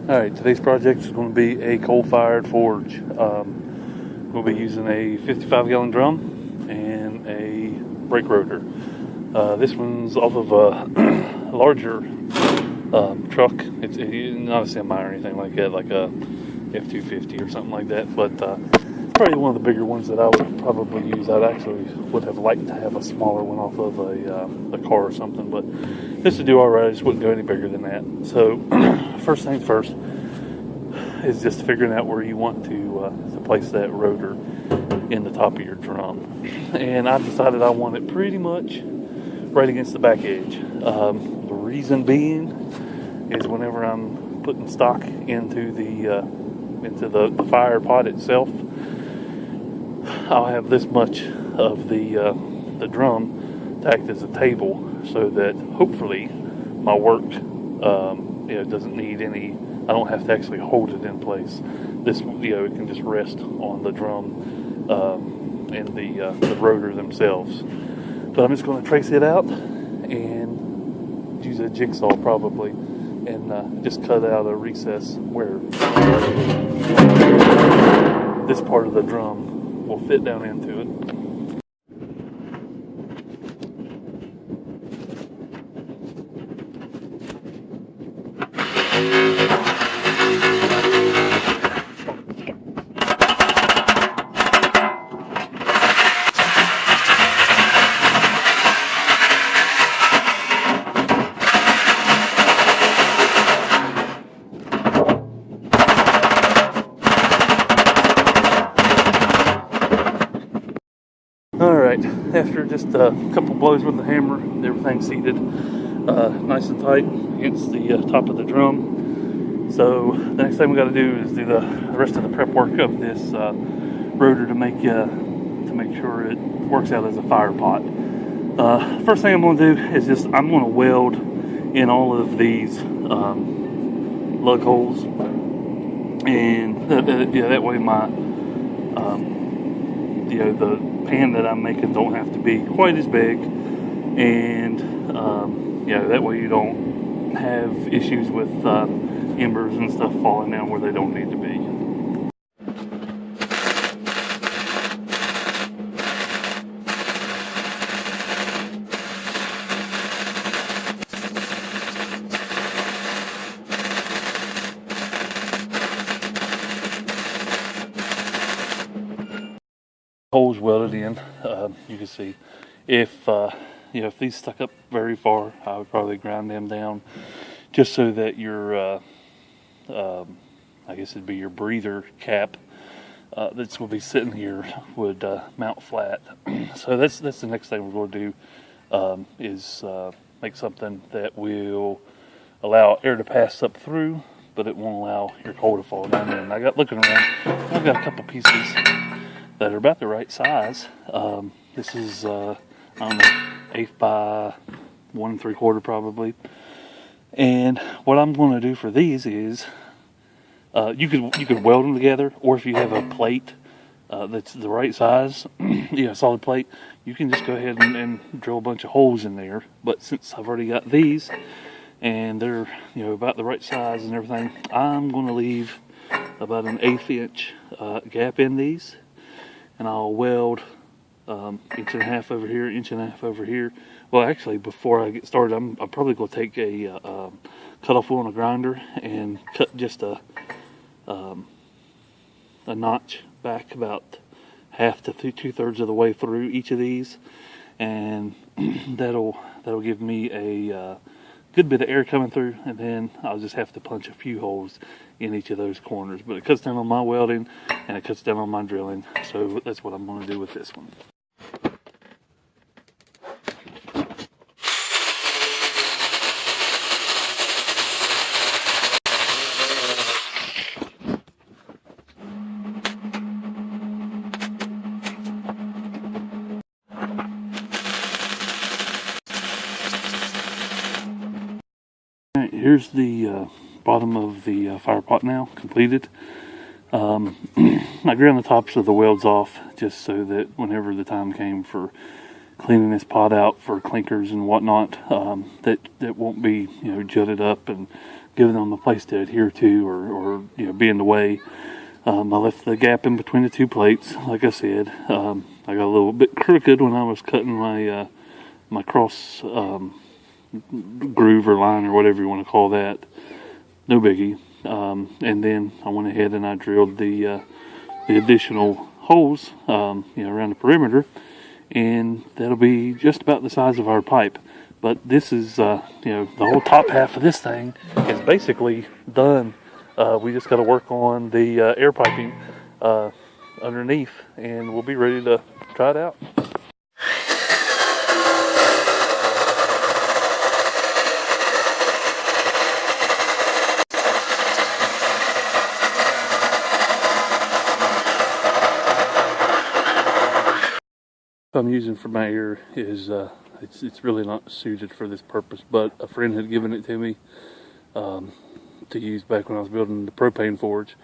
Alright, today's project is going to be a coal-fired forge. We'll be using a 55-gallon drum and a brake rotor. This one's off of a larger truck. It's not a semi or anything like that, like a F-250 or something like that, but probably one of the bigger ones that I would probably use. I actually would have liked to have a smaller one off of a car or something, but this would do alright. I just wouldn't go any bigger than that. So first things first is just figuring out where you want to place that rotor in the top of your drum. And I've decided I want it pretty much right against the back edge. The reason being is whenever I'm putting stock into the fire pot itself, I'll have this much of the drum to act as a table, so that hopefully my work doesn't need any. I don't have to actually hold it in place. This, it can just rest on the drum and the rotor themselves. But I'm just going to trace it out and use a jigsaw probably, and just cut out a recess where this part of the drum will fit down into it. Alright, after just a couple blows with the hammer, everything's seated nice and tight against the top of the drum. So the next thing we got to do is do the rest of the prep work of this rotor to make sure it works out as a fire pot. First thing I'm going to do is I'm going to weld in all of these lug holes, and that way my the pan that I'm making don't have to be quite as big, and that way you don't have issues with embers and stuff falling down where they don't need to be. Holes welded in. You can see if these stuck up very far, I would probably grind them down just so that your I guess it'd be your breather cap that's going to be sitting here would mount flat. So that's the next thing we're going to do, is make something that will allow air to pass up through, but it won't allow your coal to fall down in. Looking around, I've got a couple pieces that are about the right size. This is I don't know, 1/8 by 1 3/4 probably. And what I'm going to do for these is you could weld them together, or if you have a plate that's the right size, solid plate, you can just go ahead and drill a bunch of holes in there. But since I've already got these and they're about the right size and everything, I'm going to leave about an 1/8 inch gap in these. And I'll weld 1.5 inches over here, 1.5 inches over here. Well, actually, before I get started, I'm probably going to take a cut-off wheel and a grinder and cut just a notch back about 1/2 to 2/3 of the way through each of these, and that'll give me a good bit of air coming through, and then I'll just have to punch a few holes in each of those corners. But it cuts down on my welding and it cuts down on my drilling, so that's what I'm going to do with this one. Alright, here's the bottom of the fire pot now, completed. I ground the tops of the welds off just so that whenever the time came for cleaning this pot out for clinkers and whatnot, that won't be jutted up and giving them a place to adhere to, or be in the way. I left the gap in between the two plates, like I said. I got a little bit crooked when I was cutting my my cross groove or line or whatever you want to call that. No biggie. And then I went ahead and I drilled the additional holes, around the perimeter, and that'll be just about the size of our pipe. But this is, the whole top half of this thing is basically done. We just got to work on the air piping underneath, and we'll be ready to try it out. I'm using for my air is it's really not suited for this purpose, but a friend had given it to me to use back when I was building the propane forge.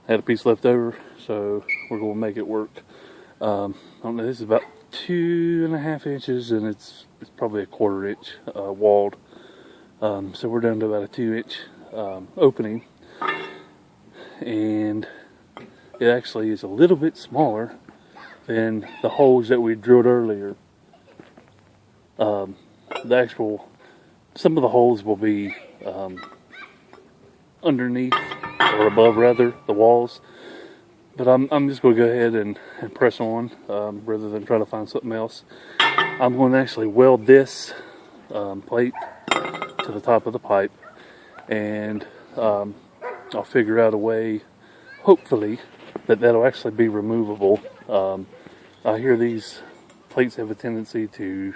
I had a piece left over, so we're going to make it work. I don't know, this is about 2.5 inches, and it's probably a 1/4 inch walled. So we're down to about a 2-inch opening, and it actually is a little bit smaller than the holes that we drilled earlier. Some of the holes will be underneath, or above rather, the walls. But I'm just going to go ahead and press on rather than try to find something else. I'm going to actually weld this plate to the top of the pipe, and I'll figure out a way, hopefully, that'll actually be removable. I hear these plates have a tendency to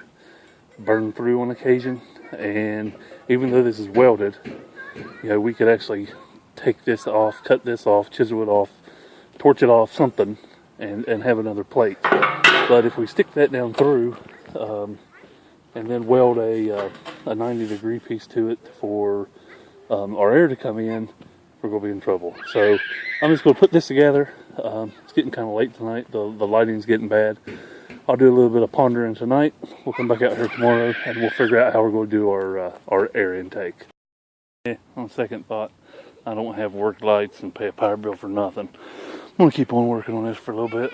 burn through on occasion, and even though this is welded, we could actually take this off, cut this off, chisel it off, torch it off, something, and have another plate. But if we stick that down through and then weld a 90-degree piece to it for our air to come in, we're going to be in trouble. So I'm just going to put this together. It's getting kind of late tonight. The lighting's getting bad. I'll do a little bit of pondering tonight. We'll come back out here tomorrow, and we'll figure out how we're going to do our air intake. Yeah, on second thought, I don't have work lights and pay a power bill for nothing. I'm going to keep on working on this for a little bit.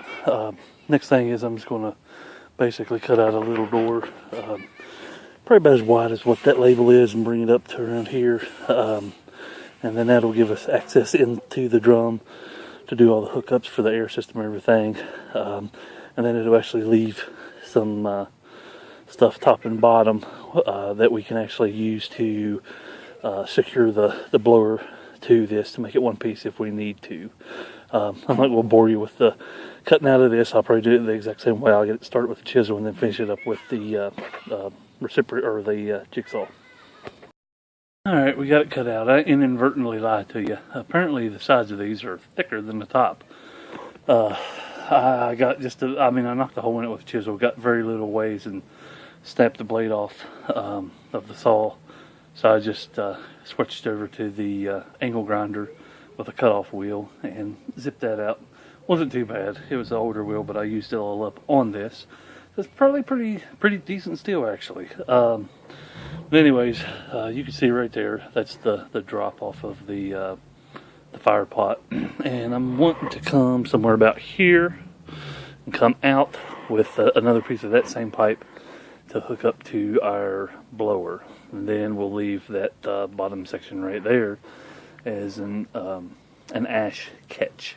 Next thing is I'm just going to basically cut out a little door, probably about as wide as what that label is, and bring it up to around here. And then that'll give us access into the drum to do all the hookups for the air system and everything. And then it'll actually leave some stuff top and bottom that we can actually use to secure the blower to this to make it one piece if we need to. I'm not going to bore you with the cutting out of this. I'll probably do it the exact same way. I'll get it started with the chisel and then finish it up with the jigsaw. Alright, we got it cut out. I inadvertently lied to you. Apparently the sides of these are thicker than the top. I knocked a hole in it with a chisel, got very little ways, and snapped the blade off of the saw. So I just switched over to the angle grinder with a cutoff wheel and zipped that out. Wasn't too bad. It was an older wheel, but I used it all up on this. It's probably pretty decent steel, actually. But anyways, you can see right there, that's the drop off of the fire pot. And I'm wanting to come somewhere about here and come out with another piece of that same pipe to hook up to our blower. And then we'll leave that bottom section right there as an ash catch.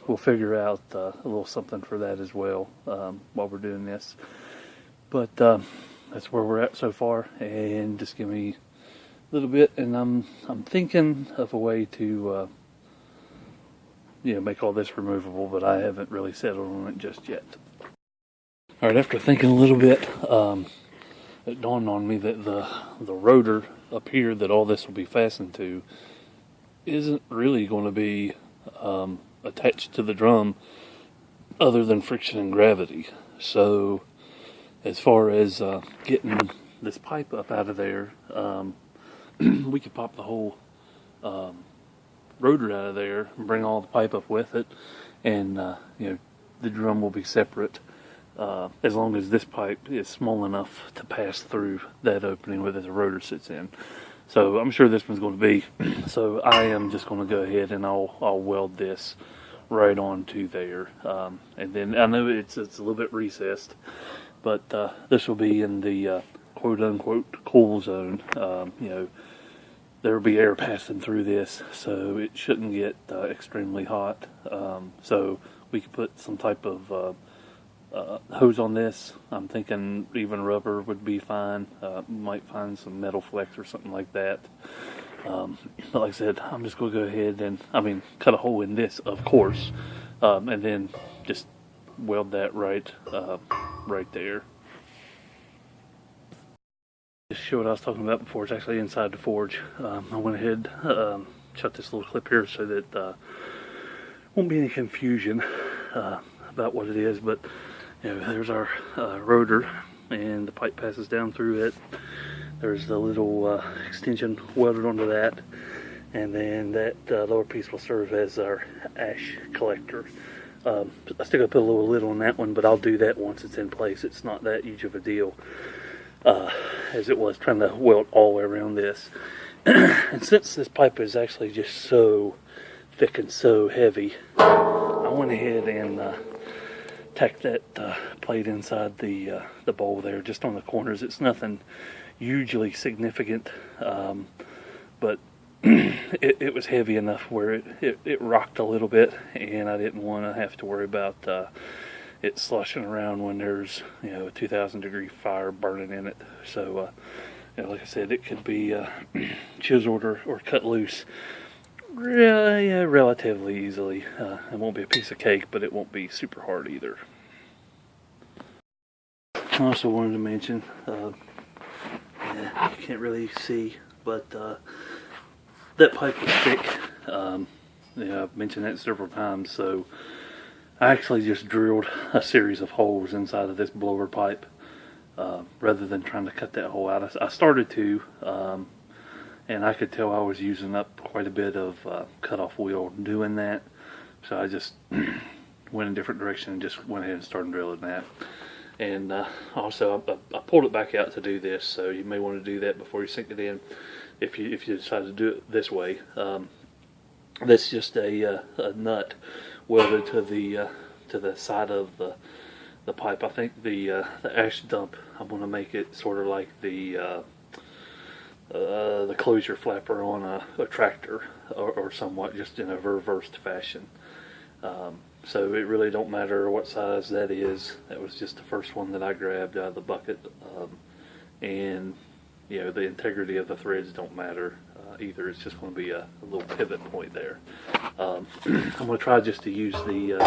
We'll figure out a little something for that as well while we're doing this. But that's where we're at so far, and just give me a little bit, and I'm thinking of a way to make all this removable, but I haven't really settled on it just yet. Alright, after thinking a little bit, it dawned on me that the rotor up here that all this will be fastened to isn't really going to be attached to the drum other than friction and gravity. So as far as getting this pipe up out of there, we could pop the whole rotor out of there and bring all the pipe up with it, and the drum will be separate as long as this pipe is small enough to pass through that opening where the rotor sits in. So I'm sure this one's going to be. So I am just going to go ahead and I'll weld this right onto there, and then I know it's a little bit recessed, but this will be in the quote unquote cool zone. You know, there will be air passing through this, so it shouldn't get extremely hot. So we could put some type of hose on this. I'm thinking even rubber would be fine. Might find some metal flex or something like that. But like I said, I'm just going to go ahead and, cut a hole in this, of course, and then just weld that right there. Just show what I was talking about before. It's actually inside the forge. I went ahead, shut this little clip here so that won't be any confusion about what it is. But you know, there's our rotor, and the pipe passes down through it. There's the little extension welded onto that, and then that lower piece will serve as our ash collector. I still gotta put a little lid on that one, but I'll do that once it's in place. It's not that huge of a deal as it was trying to weld all the way around this. And since this pipe is actually just so thick and so heavy, I went ahead and tacked that plate inside the bowl there, just on the corners. It's nothing hugely significant, but it was heavy enough where it rocked a little bit, and I didn't want to have to worry about it sloshing around when there's, you know, a 2,000-degree fire burning in it. So you know, like I said, it could be chiseled or cut loose relatively easily. It won't be a piece of cake, but it won't be super hard either. I also wanted to mention, you can't really see, but that pipe was thick. You know, I've mentioned that several times, so I actually just drilled a series of holes inside of this blower pipe rather than trying to cut that hole out. I started to, and I could tell I was using up quite a bit of cutoff wheel doing that, so I just went in a different direction and just went ahead and started drilling that. And also I pulled it back out to do this, so you may want to do that before you sink it in if you decide to do it this way. That's just a nut welded to the side of the pipe. I think the ash dump, I'm going to make it sort of like the closure flapper on a tractor, or somewhat, just in a reversed fashion. So it really don't matter what size that is. That was just the first one that I grabbed out of the bucket, and you know, the integrity of the threads don't matter either. It's just going to be a little pivot point there. I'm going to try just to use the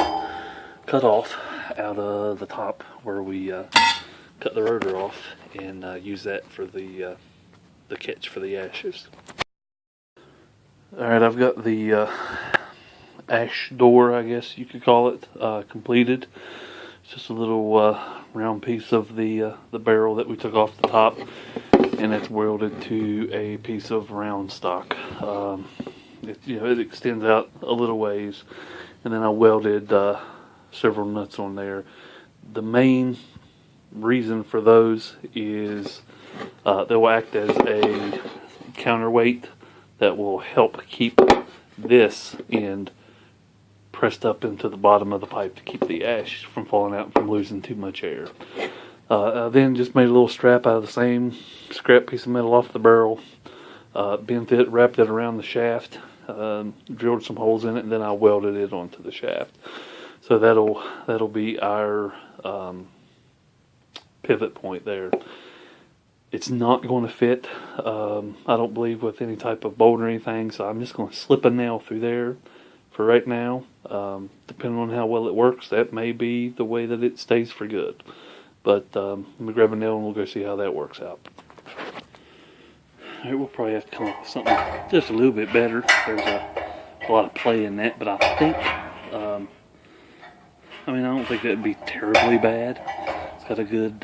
cutoff out of the top where we cut the rotor off, and use that for the catch for the ashes. Alright, I've got the ash door, I guess you could call it, completed. It's just a little round piece of the barrel that we took off the top, and it's welded to a piece of round stock. It extends out a little ways, and then I welded several nuts on there. The main reason for those is they'll act as a counterweight that will help keep this end pressed up into the bottom of the pipe to keep the ash from falling out and from losing too much air. I then just made a little strap out of the same scrap piece of metal off the barrel, bent it, wrapped it around the shaft, drilled some holes in it, and then I welded it onto the shaft. So that'll be our pivot point there. It's not going to fit, I don't believe, with any type of bolt or anything, so I'm just going to slip a nail through there for right now. Depending on how well it works, that may be the way that it stays for good. But let me grab a nail and we'll go see how that works out. Alright, we'll probably have to come up with something just a little bit better. There's a lot of play in that, but I think, I don't think that'd be terribly bad. It's got a good,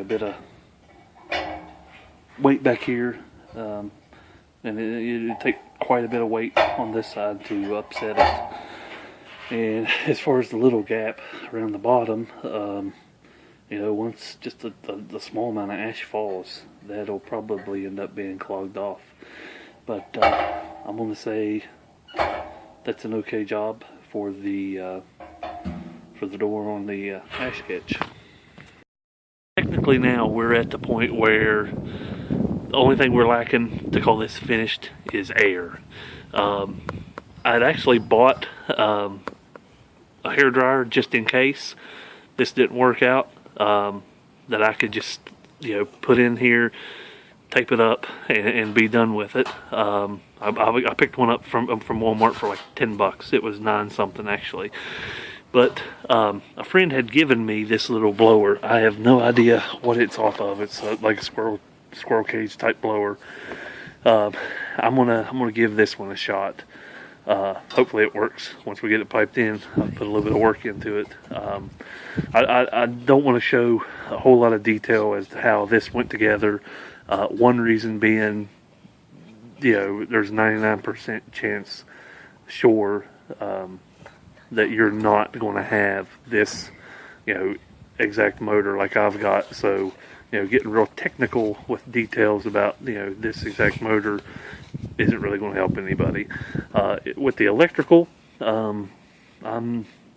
bit of weight back here, and it'd take quite a bit of weight on this side to upset it. And as far as the little gap around the bottom, once just the small amount of ash falls, that'll probably end up being clogged off. But I'm going to say that's an okay job for the door on the ash catch. Technically now we're at the point where the only thing we're lacking to call this finished is air. I'd actually bought a hairdryer just in case this didn't work out, that I could just put in here, tape it up, and be done with it. I picked one up from Walmart for like $10. It was 9 something actually. But a friend had given me this little blower. I have no idea what it's off of. It's like a squirrel cage type blower. I'm gonna give this one a shot. Hopefully it works once we get it piped in. I'll put a little bit of work into it. I don't want to show a whole lot of detail as to how this went together. One reason being, there's 99% chance sure that you're not going to have this, exact motor like I've got. So, getting real technical with details about, this exact motor isn't really going to help anybody. With the electrical, I'm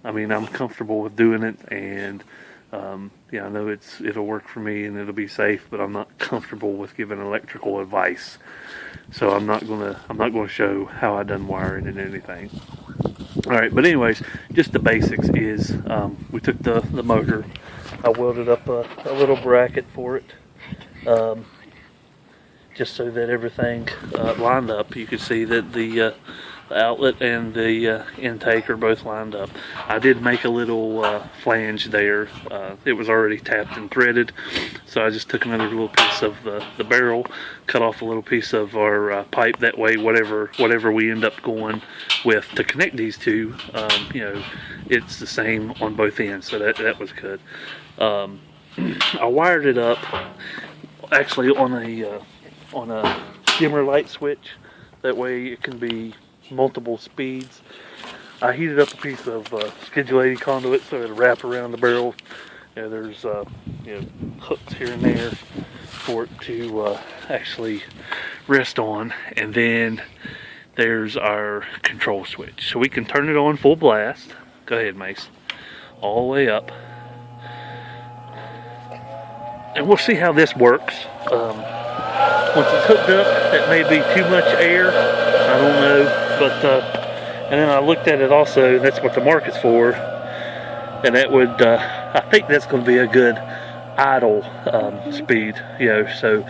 comfortable with doing it, and I know it'll work for me and it'll be safe, but I'm not comfortable with giving electrical advice. So I'm not gonna show how I done wiring and anything. All right, but anyways, just the basics is we took the motor. I welded up a little bracket for it, just so that everything lined up. You can see that the outlet and the intake are both lined up. I did make a little flange there. It was already tapped and threaded, so I just took another little piece of the barrel, cut off a little piece of our pipe. That way, whatever we end up going with to connect these two, it's the same on both ends. So that was good. I wired it up actually on a dimmer light switch. That way it can be multiple speeds. I heated up a piece of schedulated conduit so it'll wrap around the barrel. There's hooks here and there for it to actually rest on, and then there's our control switch, so we can turn it on full blast. Go ahead, Mace. All the way up, and we'll see how this works. Once it's hooked up, it may be too much air, I don't know. But and then I looked at it also, and that's what the market's for, and that would I think that's going to be a good idle speed. So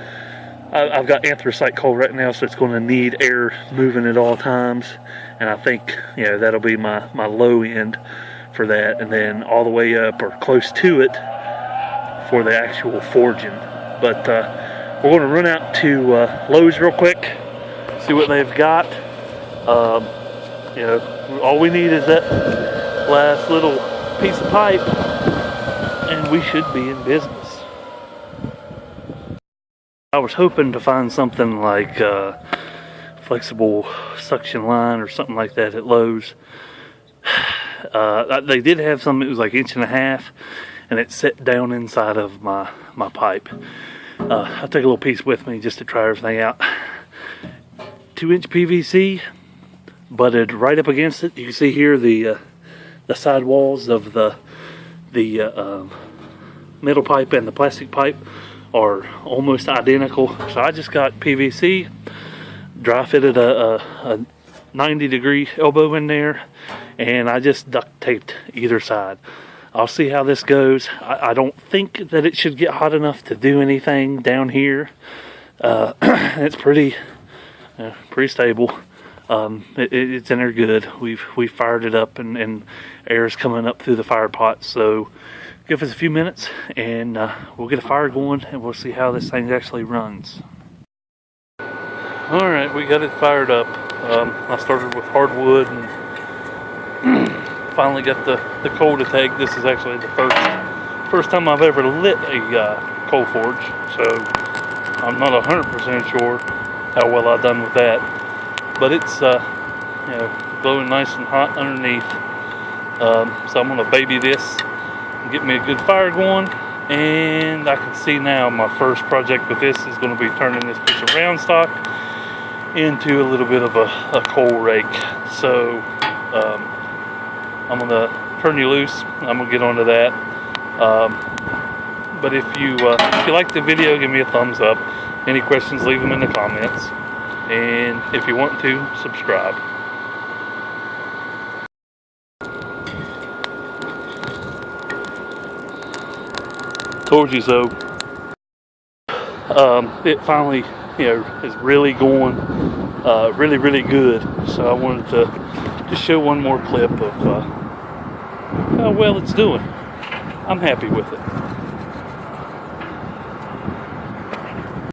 I've got anthracite coal right now, so it's going to need air moving at all times, and I think that'll be my low end for that, and then all the way up or close to it for the actual forging. But we're going to run out to Lowe's real quick, see what they've got. All we need is that last little piece of pipe, and we should be in business. I was hoping to find something like flexible suction line or something like that at Lowe's. They did have something that was like 1.5 inches, and it set down inside of my pipe. I'll take a little piece with me just to try everything out. 2-inch PVC butted right up against it. You can see here the side walls of the metal pipe and the plastic pipe are almost identical. So I just got PVC, dry fitted a 90-degree elbow in there, and I just duct taped either side. I'll see how this goes. I don't think that it should get hot enough to do anything down here. It's pretty stable. It's in there good. We've fired it up, and air is coming up through the fire pot. So give us a few minutes, and we'll get a fire going, and we'll see how this thing actually runs. All right, we got it fired up. I started with hardwood and finally got the coal to take. This is actually the first time I've ever lit a coal forge, so I'm not 100% sure how well I've done with that. But it's glowing nice and hot underneath. So I'm gonna baby this and get me a good fire going, And I can see now my first project with this is going to be turning this piece of round stock into a little bit of a coal rake. So I'm going to turn you loose. I'm going to get onto that. But if you like the video, give me a thumbs up. Any questions, leave them in the comments. And if you want to, subscribe. Told you so. It finally, is really going really good. So I wanted to just show one more clip of how well it's doing. I'm happy with it.